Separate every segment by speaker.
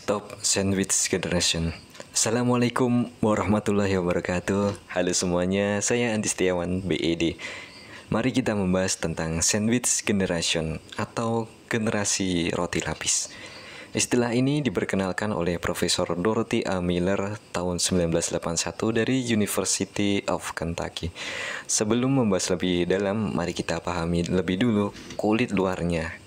Speaker 1: Stop Sandwich Generation. Assalamualaikum warahmatullahi wabarakatuh. Halo semuanya, saya Andi Setiawan, BED. Mari kita membahas tentang Sandwich Generation atau generasi roti lapis. Istilah ini diperkenalkan oleh Profesor Dorothy A. Miller tahun 1981 dari University of Kentucky. Sebelum membahas lebih dalam, mari kita pahami lebih dulu kulit luarnya.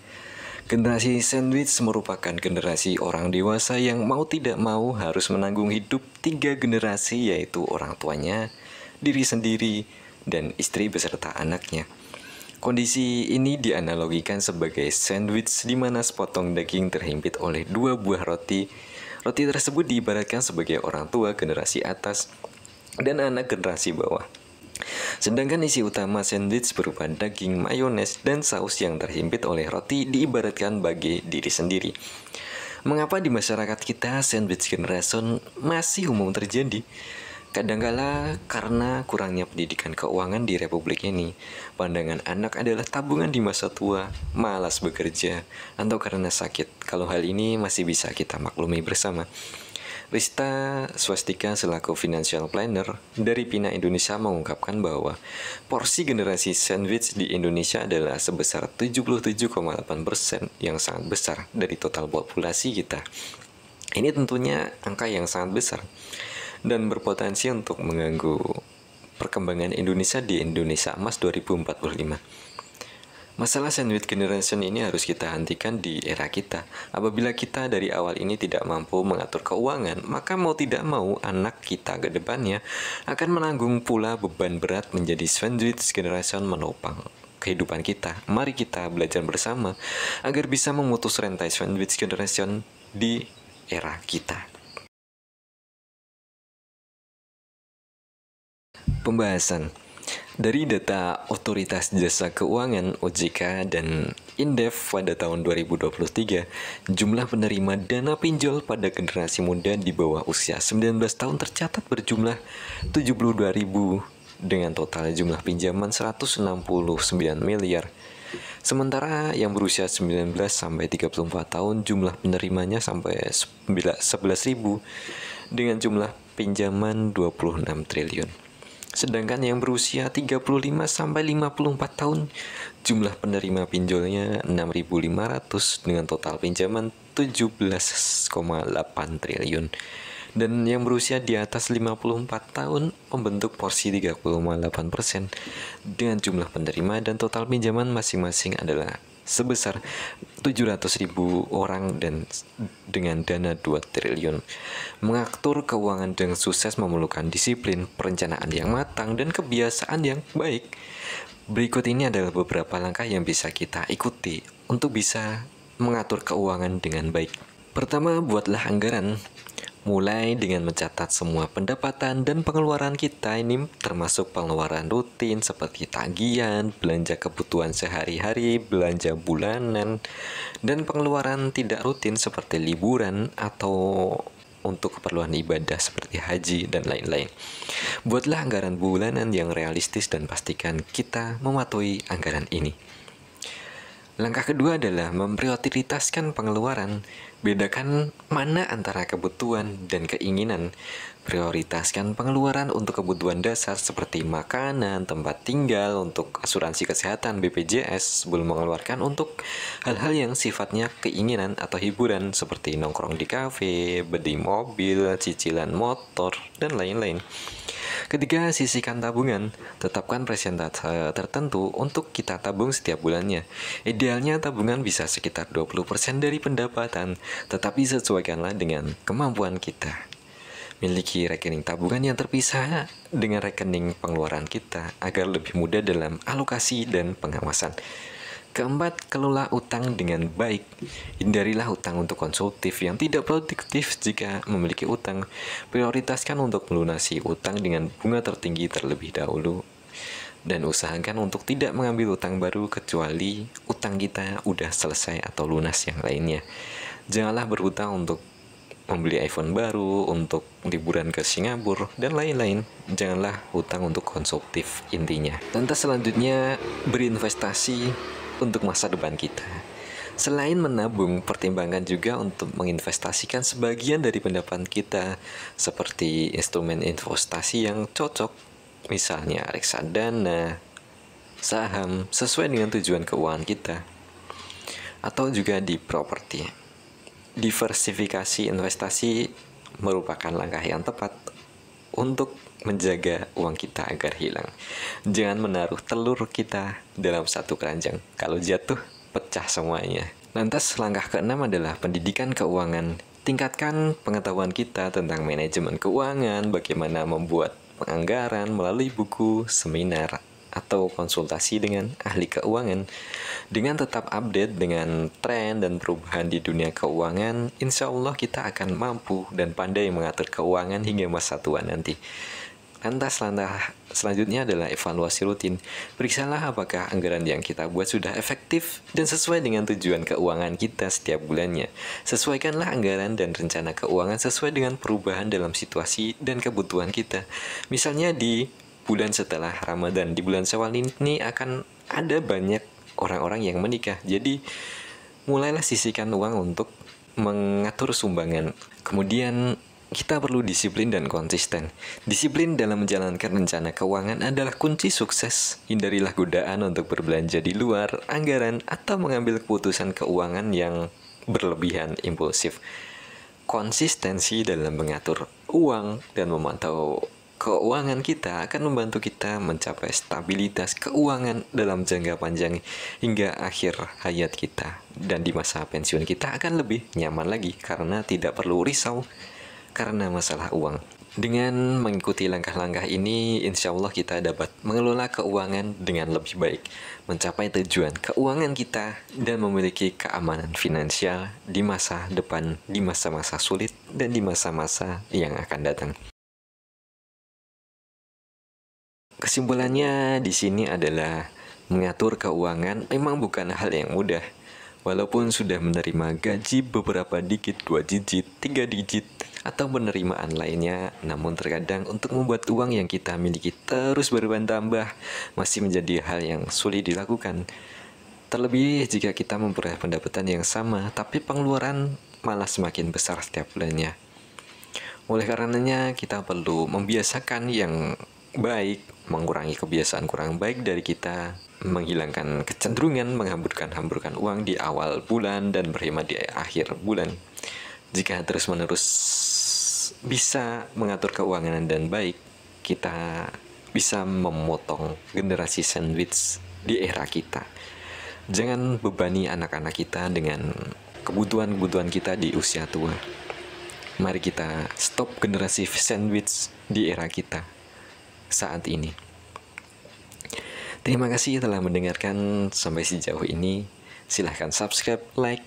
Speaker 1: Generasi sandwich merupakan generasi orang dewasa yang mau tidak mau harus menanggung hidup 3 generasi, yaitu orang tuanya, diri sendiri, dan istri beserta anaknya. Kondisi ini dianalogikan sebagai sandwich di mana sepotong daging terhimpit oleh 2 buah roti. Roti tersebut diibaratkan sebagai orang tua generasi atas dan anak generasi bawah. Sedangkan isi utama sandwich berupa daging, mayones, dan saus yang terhimpit oleh roti diibaratkan bagi diri sendiri. Mengapa di masyarakat kita sandwich generation masih umum terjadi? Kadangkala karena kurangnya pendidikan keuangan di republik ini, pandangan anak adalah tabungan di masa tua, malas bekerja, atau karena sakit. Kalau hal ini masih bisa kita maklumi bersama. Rista Swastika selaku financial planner dari Pina Indonesia mengungkapkan bahwa porsi generasi sandwich di Indonesia adalah sebesar 77,8%, yang sangat besar dari total populasi kita. Ini tentunya angka yang sangat besar dan berpotensi untuk mengganggu perkembangan Indonesia di Indonesia Emas 2045. Masalah sandwich generation ini harus kita hentikan di era kita. Apabila kita dari awal ini tidak mampu mengatur keuangan, maka mau tidak mau anak kita ke depannya akan menanggung pula beban berat menjadi sandwich generation menopang kehidupan kita. Mari kita belajar bersama agar bisa memutus rantai sandwich generation di era kita. Pembahasan. Dari data Otoritas Jasa Keuangan (OJK) dan Indef pada tahun 2023, jumlah penerima dana pinjol pada generasi muda di bawah usia 19 tahun tercatat berjumlah 72.000 dengan total jumlah pinjaman 169 miliar. Sementara yang berusia 19 sampai 34 tahun jumlah penerimanya sampai 11.000 dengan jumlah pinjaman 26 triliun. Sedangkan yang berusia 35 sampai 54 tahun jumlah penerima pinjolnya 6.500 dengan total pinjaman 17,8 triliun. Dan yang berusia di atas 54 tahun membentuk porsi 3,8% dengan jumlah penerima dan total pinjaman masing-masing adalah sebesar 700.000 orang dan dengan dana 2 triliun. Mengatur keuangan dengan sukses memerlukan disiplin, perencanaan yang matang, dan kebiasaan yang baik. Berikut ini adalah beberapa langkah yang bisa kita ikuti untuk bisa mengatur keuangan dengan baik. Pertama, buatlah anggaran. Mulai dengan mencatat semua pendapatan dan pengeluaran kita, ini termasuk pengeluaran rutin seperti tagihan, belanja kebutuhan sehari-hari, belanja bulanan, dan pengeluaran tidak rutin seperti liburan atau untuk keperluan ibadah seperti haji dan lain-lain. Buatlah anggaran bulanan yang realistis dan pastikan kita mematuhi anggaran ini. Langkah kedua adalah memprioritaskan pengeluaran. Bedakan mana antara kebutuhan dan keinginan. Prioritaskan pengeluaran untuk kebutuhan dasar seperti makanan, tempat tinggal, untuk asuransi kesehatan BPJS sebelum mengeluarkan untuk hal-hal yang sifatnya keinginan atau hiburan seperti nongkrong di kafe, beli mobil, cicilan motor, dan lain-lain. Ketiga, sisihkan tabungan. Tetapkan persentase tertentu untuk kita tabung setiap bulannya. Idealnya tabungan bisa sekitar 20% dari pendapatan, tetapi sesuaikanlah dengan kemampuan kita. Miliki rekening tabungan yang terpisah dengan rekening pengeluaran kita agar lebih mudah dalam alokasi dan pengawasan. Keempat, kelola utang dengan baik. Hindarilah utang untuk konsumtif yang tidak produktif. Jika memiliki utang, prioritaskan untuk melunasi utang dengan bunga tertinggi terlebih dahulu. Dan usahakan untuk tidak mengambil utang baru kecuali utang kita udah selesai atau lunas yang lainnya. Janganlah berhutang untuk membeli iPhone baru, untuk liburan ke Singapura, dan lain-lain. Janganlah hutang untuk konsumtif intinya. Lantas selanjutnya, berinvestasi untuk masa depan kita. Selain menabung, pertimbangkan juga untuk menginvestasikan sebagian dari pendapatan kita seperti instrumen investasi yang cocok, misalnya reksadana, saham, sesuai dengan tujuan keuangan kita, atau juga di properti. Diversifikasi investasi merupakan langkah yang tepat untuk menjaga uang kita agar hilang. Jangan menaruh telur kita dalam satu keranjang. Kalau jatuh, pecah semuanya. Lantas, langkah keenam adalah pendidikan keuangan. Tingkatkan pengetahuan kita tentang manajemen keuangan, bagaimana membuat penganggaran melalui buku, seminar, atau konsultasi dengan ahli keuangan. Dengan tetap update dengan tren dan perubahan di dunia keuangan, insya Allah kita akan mampu dan pandai mengatur keuangan hingga masa tua nanti. Lantas langkah selanjutnya adalah evaluasi rutin. Periksalah apakah anggaran yang kita buat sudah efektif dan sesuai dengan tujuan keuangan kita setiap bulannya. Sesuaikanlah anggaran dan rencana keuangan sesuai dengan perubahan dalam situasi dan kebutuhan kita. Misalnya di bulan setelah Ramadan, di bulan Syawal ini akan ada banyak orang-orang yang menikah. Jadi mulailah sisihkan uang untuk mengatur sumbangan. Kemudian kita perlu disiplin dan konsisten. Disiplin dalam menjalankan rencana keuangan adalah kunci sukses. Hindarilah godaan untuk berbelanja di luar anggaran atau mengambil keputusan keuangan yang berlebihan impulsif. Konsistensi dalam mengatur uang dan memantau keuangan kita akan membantu kita mencapai stabilitas keuangan dalam jangka panjang hingga akhir hayat kita. Dan di masa pensiun kita akan lebih nyaman lagi karena tidak perlu risau karena masalah uang. Dengan mengikuti langkah-langkah ini, insya Allah kita dapat mengelola keuangan dengan lebih baik, mencapai tujuan keuangan kita, dan memiliki keamanan finansial di masa depan, di masa-masa sulit, dan di masa-masa yang akan datang. Kesimpulannya di sini adalah mengatur keuangan memang bukan hal yang mudah. Walaupun sudah menerima gaji beberapa digit, 2 digit, 3 digit, atau penerimaan lainnya, namun terkadang untuk membuat uang yang kita miliki terus bertambah masih menjadi hal yang sulit dilakukan. Terlebih jika kita memperoleh pendapatan yang sama, tapi pengeluaran malah semakin besar setiap bulannya. Oleh karenanya, kita perlu membiasakan yang baik, mengurangi kebiasaan kurang baik dari kita, menghilangkan kecenderungan menghamburkan uang di awal bulan dan berhemat di akhir bulan. Jika terus-menerus bisa mengatur keuangan dan baik, kita bisa memotong generasi sandwich di era kita. Jangan bebani anak-anak kita dengan kebutuhan-kebutuhan kita di usia tua. Mari kita stop generasi sandwich di era kita saat ini. Terima kasih telah mendengarkan sampai sejauh ini. Silahkan subscribe, like,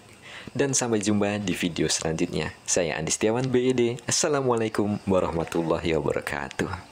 Speaker 1: dan sampai jumpa di video selanjutnya. Saya Andi Setiawan BED. Assalamualaikum warahmatullahi wabarakatuh.